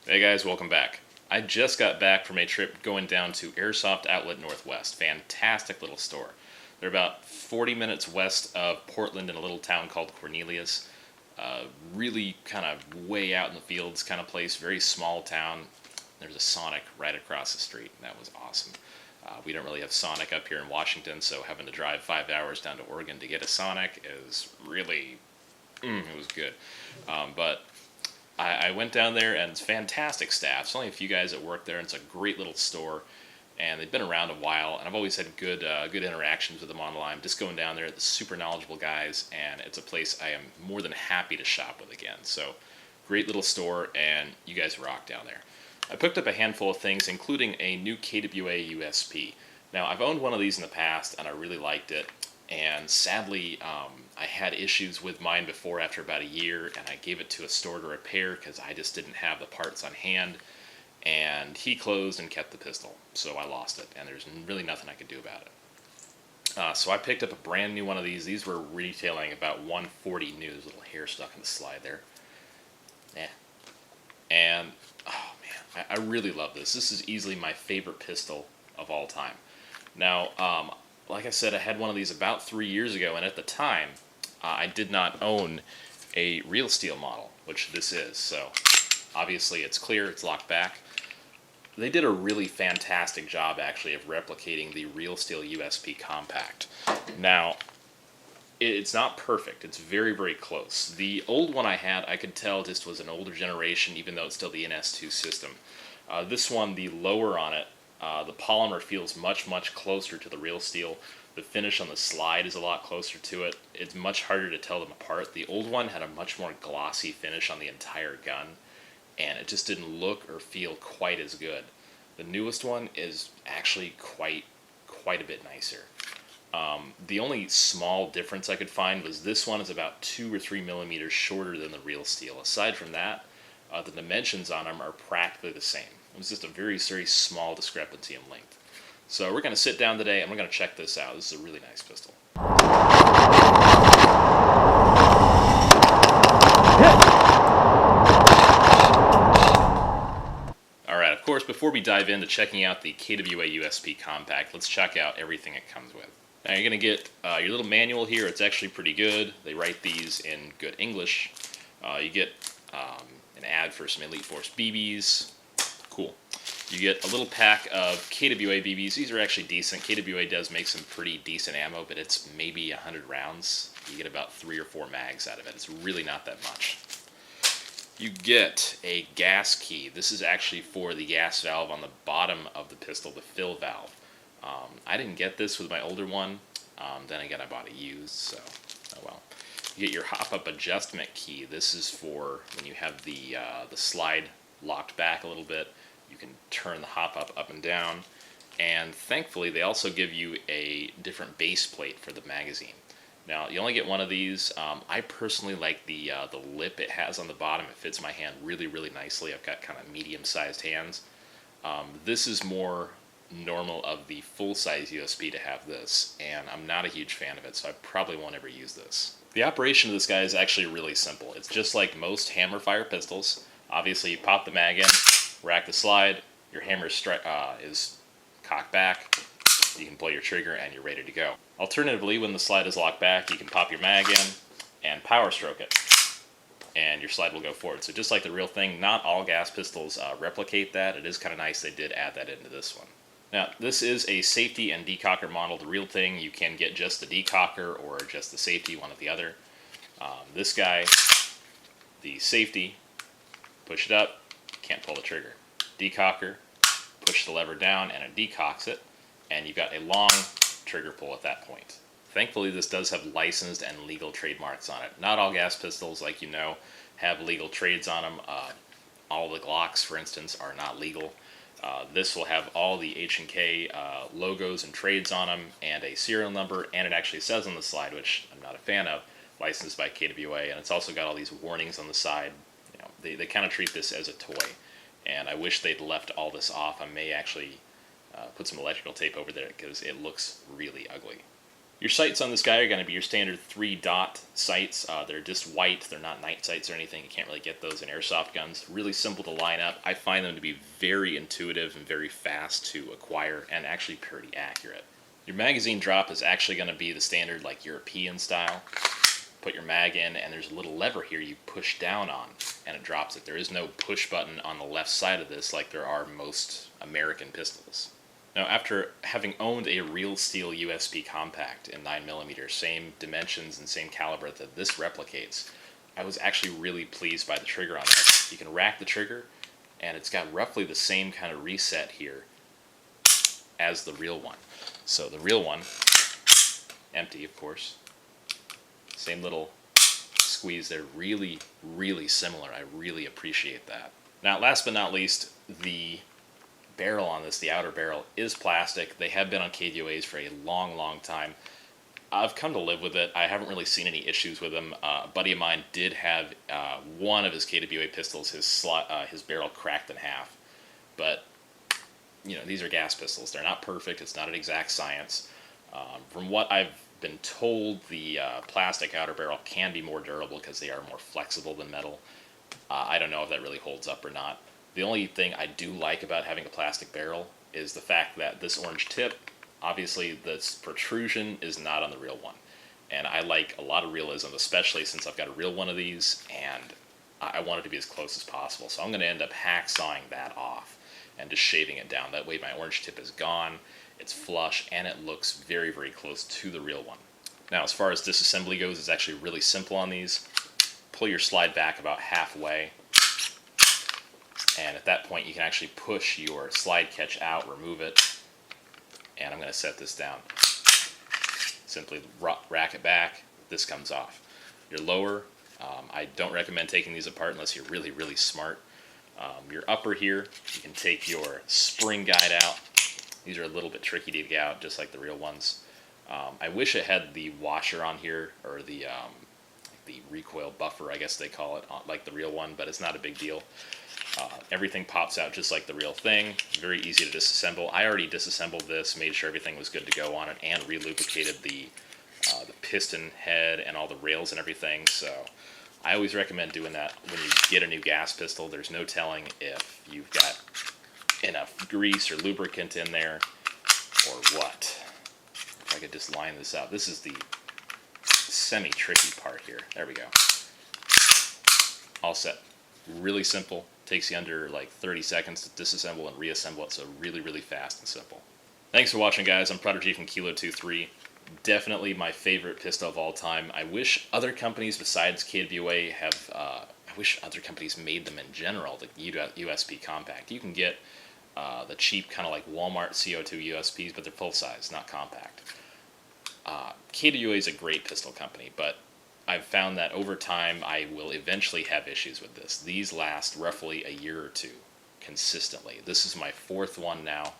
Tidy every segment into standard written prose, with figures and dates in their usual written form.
Hey guys, welcome back. I just got back from a trip going down to Airsoft Outlet Northwest. Fantastic little store. They're about 40 minutes west of Portland in a little town called Cornelius. Really kind of way out in the fields kind of place, very small town. There's a Sonic right across the street, and that was awesome. We don't really have Sonic up here in Washington, so having to drive 5 hours down to Oregon to get a Sonic is really, it was good. But I went down there, and it's fantastic staff. There's only a few guys that work there, and it's a great little store. And they've been around a while, and I've always had good interactions with them online. Just going down there, the super knowledgeable guys, and it's a place I am more than happy to shop with again. So, great little store, and you guys rock down there. I picked up a handful of things, including a new KWA USP. Now, I've owned one of these in the past, and I really liked it. And sadly, I had issues with mine before after about a year, and I gave it to a store to repair because I just didn't have the parts on hand. And he closed and kept the pistol, so I lost it, and there's really nothing I could do about it. So I picked up a brand new one of these. These were retailing about $140 new. There's a little hair stuck in the slide there. Yeah. And, oh man, I really love this. This is easily my favorite pistol of all time. Now, like I said, I had one of these about 3 years ago, and at the time, I did not own a real steel model, which this is. So, obviously, it's clear, it's locked back. They did a really fantastic job, actually, of replicating the real steel USP Compact. Now, it's not perfect. It's very, very close. The old one I had, I could tell just was an older generation, even though it's still the NS2 system. This one, the lower on it, the polymer feels much, much closer to the real steel. The finish on the slide is a lot closer to it. It's much harder to tell them apart. The old one had a much more glossy finish on the entire gun, and it just didn't look or feel quite as good. The newest one is actually quite a bit nicer. The only small difference I could find was this one is about 2 or 3 millimeters shorter than the real steel. Aside from that, the dimensions on them are practically the same. It was just a very, very small discrepancy in length. So we're going to sit down today and we're going to check this out. This is a really nice pistol. Alright, of course, before we dive into checking out the KWA USP Compact, let's check out everything it comes with. Now you're going to get your little manual here. It's actually pretty good. They write these in good English. You get an ad for some Elite Force BBs. Cool. You get a little pack of KWA BBs. These are actually decent. KWA does make some pretty decent ammo, but it's maybe 100 rounds. You get about 3 or 4 mags out of it. It's really not that much. You get a gas key. This is actually for the gas valve on the bottom of the pistol, the fill valve. I didn't get this with my older one. Then again, I bought it used, so oh well. You get your hop-up adjustment key. This is for when you have the slide locked back a little bit. You can turn the hop-up up and down. And thankfully, they also give you a different base plate for the magazine. Now, you only get one of these. I personally like the lip it has on the bottom. It fits my hand really, really nicely. I've got kind of medium-sized hands. This is more normal of the full-size USB to have this, and I'm not a huge fan of it, so I probably won't ever use this. The operation of this guy is actually really simple. It's just like most hammer-fire pistols. Obviously, you pop the mag in, rack the slide, your hammer is cocked back, you can pull your trigger, and you're ready to go. Alternatively, when the slide is locked back, you can pop your mag in and power stroke it, and your slide will go forward. So just like the real thing, not all gas pistols replicate that. It is kind of nice they did add that into this one. Now, this is a safety and decocker model. The real thing, you can get just the decocker or just the safety, one or the other. This guy, the safety, push it up, can't pull the trigger. Decocker, push the lever down and it decocks it, and you've got a long trigger pull at that point. Thankfully, this does have licensed and legal trademarks on it. Not all gas pistols, like you know, have legal trades on them. All the Glocks, for instance, are not legal. This will have all the H&K logos and trades on them, and a serial number, and it actually says on the slide, which I'm not a fan of, licensed by KWA, and it's also got all these warnings on the side. You know, they kind of treat this as a toy, and I wish they'd left all this off. I may actually put some electrical tape over there because it looks really ugly. Your sights on this guy are going to be your standard 3-dot sights. They're just white. They're not night sights or anything. You can't really get those in airsoft guns. Really simple to line up. I find them to be very intuitive and very fast to acquire and actually pretty accurate. Your magazine drop is actually going to be the standard like European style. Put your mag in and there's a little lever here you push down on and it drops it. There is no push button on the left side of this like there are most American pistols. Now, after having owned a real steel USP Compact in 9mm, same dimensions and same caliber that this replicates, I was actually really pleased by the trigger on this. You can rack the trigger, and it's got roughly the same kind of reset here as the real one. So the real one, empty of course, same little squeeze there, really, really similar. I really appreciate that. Now, last but not least, the barrel on this, the outer barrel, is plastic. They have been on KWAs for a long, long time. I've come to live with it. I haven't really seen any issues with them. A buddy of mine did have one of his KWA pistols, his barrel cracked in half. But, you know, these are gas pistols. They're not perfect. It's not an exact science. From what I've been told, the plastic outer barrel can be more durable because they are more flexible than metal. I don't know if that really holds up or not. The only thing I do like about having a plastic barrel is the fact that this orange tip, obviously this protrusion is not on the real one. And I like a lot of realism, especially since I've got a real one of these, and I want it to be as close as possible. So I'm going to end up hacksawing that off and just shaving it down. That way my orange tip is gone, it's flush, and it looks very, very close to the real one. Now, as far as disassembly goes, it's actually really simple on these. Pull your slide back about halfway, and at that point you can actually push your slide catch out, remove it, and I'm going to set this down. Simply rack it back, this comes off. Your lower, I don't recommend taking these apart unless you're really, really smart. Your upper here, you can take your spring guide out. These are a little bit tricky to get out, just like the real ones. I wish it had the washer on here, or the recoil buffer, I guess they call it, like the real one, but it's not a big deal. Everything pops out just like the real thing. Very easy to disassemble. I already disassembled this, made sure everything was good to go on it, and relubricated the piston head and all the rails and everything. So I always recommend doing that when you get a new gas pistol. There's no telling if you've got enough grease or lubricant in there or what. If I could just line this up. This is the semi-tricky part here. There we go. All set. Really simple. Takes you under like 30 seconds to disassemble and reassemble it, so really, really fast and simple. Thanks for watching, guys. I'm Prodigy from Kilo 23. Definitely my favorite pistol of all time. I wish other companies besides KWA have, I wish other companies made them in general, the USP Compact. You can get the cheap kind of like Walmart CO2 USPs, but they're full size, not compact. KWA is a great pistol company, but I've found that over time I will eventually have issues with this. These last roughly a year or two consistently. This is my fourth one now.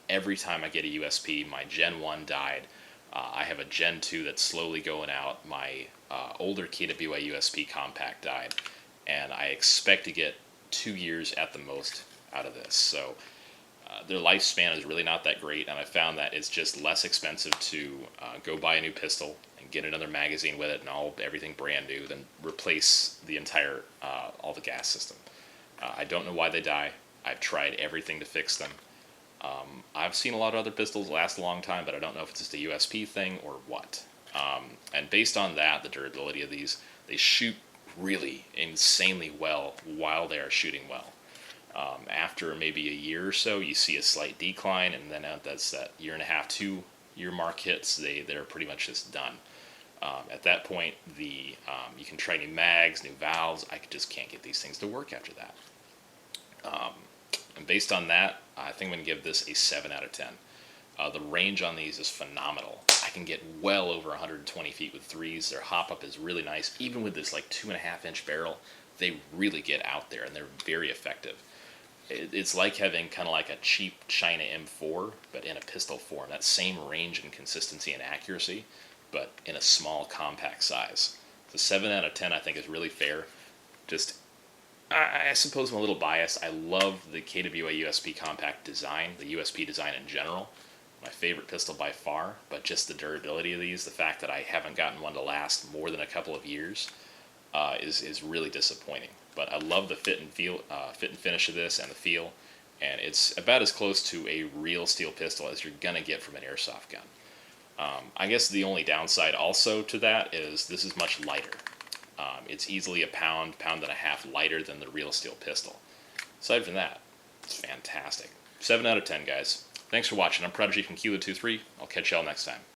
Every time I get a USP, my Gen 1 died. I have a Gen 2 that's slowly going out. My older KWA USP Compact died, and I expect to get 2 years at the most out of this. So their lifespan is really not that great, and I found that it's just less expensive to go buy a new pistol and get another magazine with it and everything brand new than replace the entire all the gas system. I don't know why they die. I've tried everything to fix them. I've seen a lot of other pistols last a long time, but I don't know if it's just a USP thing or what. And based on that, the durability of these, they shoot really insanely well while they are shooting well. After maybe a year or so, you see a slight decline, and then that's that 1.5 to 2 year mark hits, they're pretty much just done. At that point, you can try new mags, new valves. I just can't get these things to work after that. And based on that, I think I'm going to give this a 7 out of 10. The range on these is phenomenal. I can get well over 120 feet with threes. Their hop-up is really nice. Even with this like 2.5-inch barrel, they really get out there, and they're very effective. It's like having kind of like a cheap China M4, but in a pistol form. That same range and consistency and accuracy, but in a small, compact size. So 7 out of 10 I think is really fair. Just, I suppose I'm a little biased. I love the KWA USP Compact design, the USP design in general, my favorite pistol by far, but just the durability of these, the fact that I haven't gotten one to last more than a couple of years, is really disappointing. But I love the fit and finish of this and the feel, and it's about as close to a real steel pistol as you're gonna get from an airsoft gun. I guess the only downside also to that is this is much lighter. It's easily a pound and a half lighter than the real steel pistol. Aside from that, it's fantastic. 7 out of 10, guys. Thanks for watching. I'm Prodigy from KWA 23. I'll catch y'all next time.